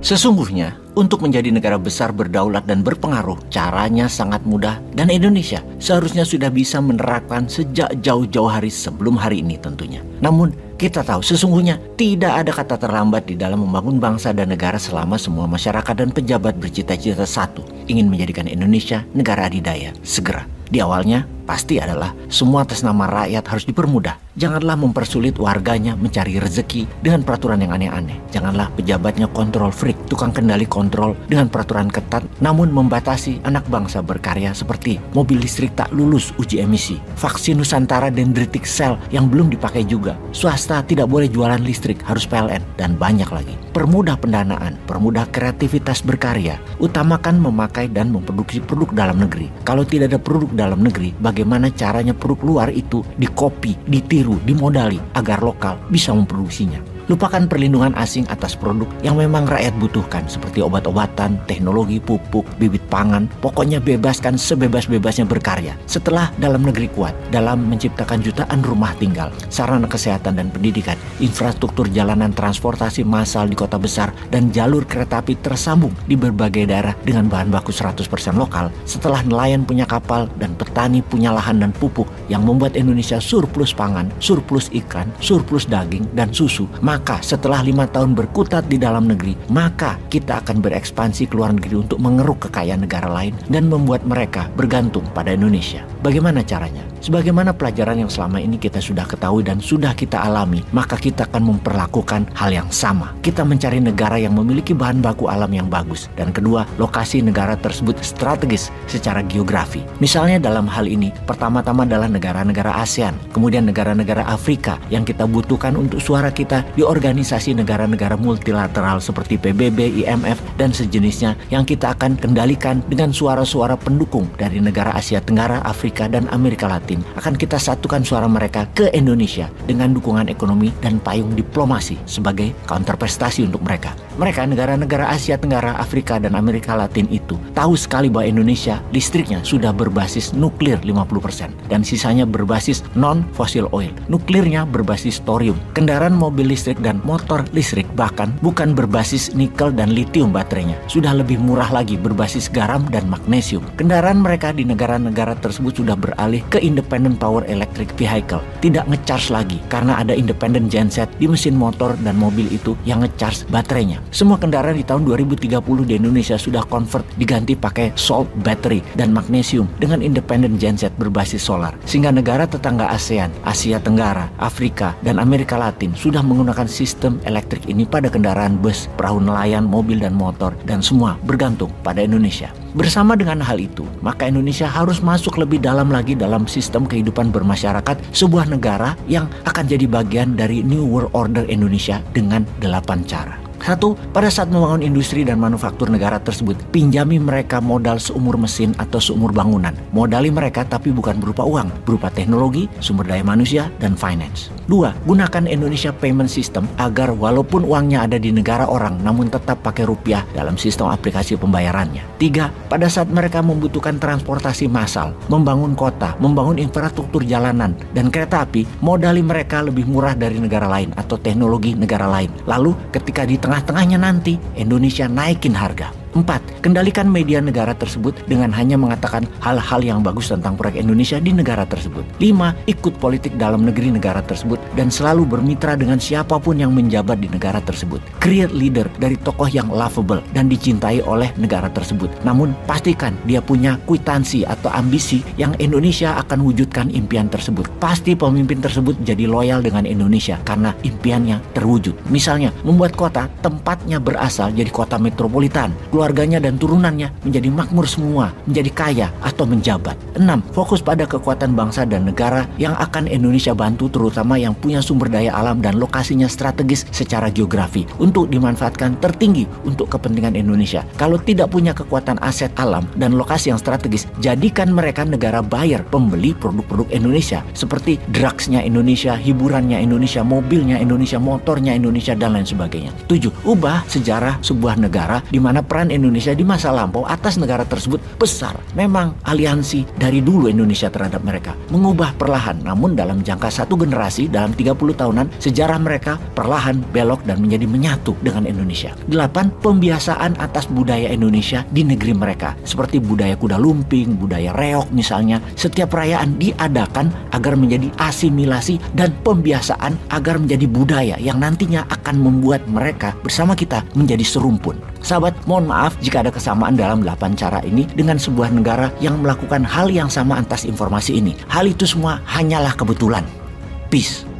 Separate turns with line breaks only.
Sesungguhnya, untuk menjadi negara besar berdaulat dan berpengaruh, caranya sangat mudah dan Indonesia seharusnya sudah bisa menerapkan sejak jauh-jauh hari sebelum hari ini tentunya. Namun, kita tahu sesungguhnya tidak ada kata terlambat di dalam membangun bangsa dan negara selama semua masyarakat dan pejabat bercita-cita satu, ingin menjadikan Indonesia negara adidaya segera. Di awalnya, pasti adalah semua atas nama rakyat harus dipermudah. Janganlah mempersulit warganya mencari rezeki dengan peraturan yang aneh-aneh. Janganlah pejabatnya kontrol freak, tukang kendali kontrol dengan peraturan ketat, namun membatasi anak bangsa berkarya seperti mobil listrik tak lulus uji emisi, vaksin Nusantara dendritic cell yang belum dipakai juga, swasta tidak boleh jualan listrik, harus PLN, dan banyak lagi. Permudah pendanaan, permudah kreativitas berkarya, utamakan memakai dan memproduksi produk dalam negeri. Kalau tidak ada produk dalam negeri, bagaimana caranya produk luar itu dikopi, ditiru, dimodali agar lokal bisa memproduksinya. Lupakan perlindungan asing atas produk yang memang rakyat butuhkan seperti obat-obatan, teknologi, pupuk, bibit pangan. Pokoknya bebaskan sebebas-bebasnya berkarya. Setelah dalam negeri kuat dalam menciptakan jutaan rumah tinggal, sarana kesehatan dan pendidikan, infrastruktur jalanan transportasi massal di kota besar, dan jalur kereta api tersambung di berbagai daerah dengan bahan baku 100% lokal. Setelah nelayan punya kapal dan petani punya lahan dan pupuk yang membuat Indonesia surplus pangan, surplus ikan, surplus daging dan susu, maka setelah 5 tahun berkutat di dalam negeri, maka kita akan berekspansi ke luar negeri untuk mengeruk kekayaan negara lain dan membuat mereka bergantung pada Indonesia. Bagaimana caranya? Sebagaimana pelajaran yang selama ini kita sudah ketahui dan sudah kita alami, maka kita akan memperlakukan hal yang sama. Kita mencari negara yang memiliki bahan baku alam yang bagus. Dan kedua, lokasi negara tersebut strategis secara geografi. Misalnya dalam hal ini, pertama-tama adalah negara-negara ASEAN, kemudian negara-negara Afrika yang kita butuhkan untuk suara kita di organisasi negara-negara multilateral seperti PBB, IMF, dan sejenisnya yang kita akan kendalikan dengan suara-suara pendukung dari negara Asia Tenggara, Afrika, dan Amerika Latin. Akan kita satukan suara mereka ke Indonesia dengan dukungan ekonomi dan payung diplomasi sebagai counterprestasi untuk mereka. Mereka, negara-negara Asia Tenggara, Afrika, dan Amerika Latin itu tahu sekali bahwa Indonesia listriknya sudah berbasis nuklir 50% dan sisanya berbasis non-fossil oil. Nuklirnya berbasis thorium. Kendaraan mobil listrik dan motor listrik bahkan bukan berbasis nikel dan litium baterainya. Sudah lebih murah lagi berbasis garam dan magnesium. Kendaraan mereka di negara-negara tersebut sudah beralih ke independent power electric vehicle. Tidak ngecharge lagi karena ada independent genset di mesin motor dan mobil itu yang ngecharge baterainya. Semua kendaraan di tahun 2030 di Indonesia sudah convert diganti pakai salt battery dan magnesium dengan independent genset berbasis solar. Sehingga negara tetangga ASEAN, Asia Tenggara, Afrika, dan Amerika Latin sudah menggunakan sistem elektrik ini pada kendaraan bus, perahu nelayan, mobil dan motor, dan semua bergantung pada Indonesia. Bersama dengan hal itu, maka Indonesia harus masuk lebih dalam lagi dalam sistem kehidupan bermasyarakat sebuah negara yang akan jadi bagian dari New World Order Indonesia dengan 8 cara. 1. Pada saat membangun industri dan manufaktur negara tersebut, pinjami mereka modal seumur mesin atau seumur bangunan. Modali mereka tapi bukan berupa uang, berupa teknologi, sumber daya manusia, dan finance. 2. Gunakan Indonesia Payment System agar walaupun uangnya ada di negara orang, namun tetap pakai rupiah dalam sistem aplikasi pembayarannya. 3. Pada saat mereka membutuhkan transportasi massal, membangun kota, membangun infrastruktur jalanan, dan kereta api, modali mereka lebih murah dari negara lain atau teknologi negara lain. Lalu ketika di tengah-tengahnya nanti Indonesia naikin harga. 4. Kendalikan media negara tersebut dengan hanya mengatakan hal-hal yang bagus tentang proyek Indonesia di negara tersebut. 5. Ikut politik dalam negeri negara tersebut dan selalu bermitra dengan siapapun yang menjabat di negara tersebut. Create leader dari tokoh yang lovable dan dicintai oleh negara tersebut. Namun pastikan dia punya kwitansi atau ambisi yang Indonesia akan wujudkan impian tersebut. Pasti pemimpin tersebut jadi loyal dengan Indonesia karena impiannya terwujud. Misalnya membuat kota tempatnya berasal jadi kota metropolitan, keluarganya dan turunannya menjadi makmur semua, menjadi kaya atau menjabat. 6. Fokus pada kekuatan bangsa dan negara yang akan Indonesia bantu, terutama yang punya sumber daya alam dan lokasinya strategis secara geografi untuk dimanfaatkan tertinggi untuk kepentingan Indonesia. Kalau tidak punya kekuatan aset alam dan lokasi yang strategis, jadikan mereka negara buyer, pembeli produk-produk Indonesia seperti drugsnya Indonesia, hiburannya Indonesia, mobilnya Indonesia, motornya Indonesia, dan lain sebagainya. 7. Ubah sejarah sebuah negara di mana peran tekanan Indonesia di masa lampau atas negara tersebut besar. Memang aliansi dari dulu Indonesia terhadap mereka mengubah perlahan, namun dalam jangka satu generasi, dalam 30 tahunan, sejarah mereka perlahan belok dan menjadi menyatu dengan Indonesia. 8. Pembiasaan atas budaya Indonesia di negeri mereka, seperti budaya kuda lumping, budaya reog misalnya. Setiap perayaan diadakan agar menjadi asimilasi dan pembiasaan agar menjadi budaya yang nantinya akan membuat mereka bersama kita menjadi serumpun. Sahabat, mohon maaf jika ada kesamaan dalam 8 cara ini dengan sebuah negara yang melakukan hal yang sama atas informasi ini. Hal itu semua hanyalah kebetulan. Peace.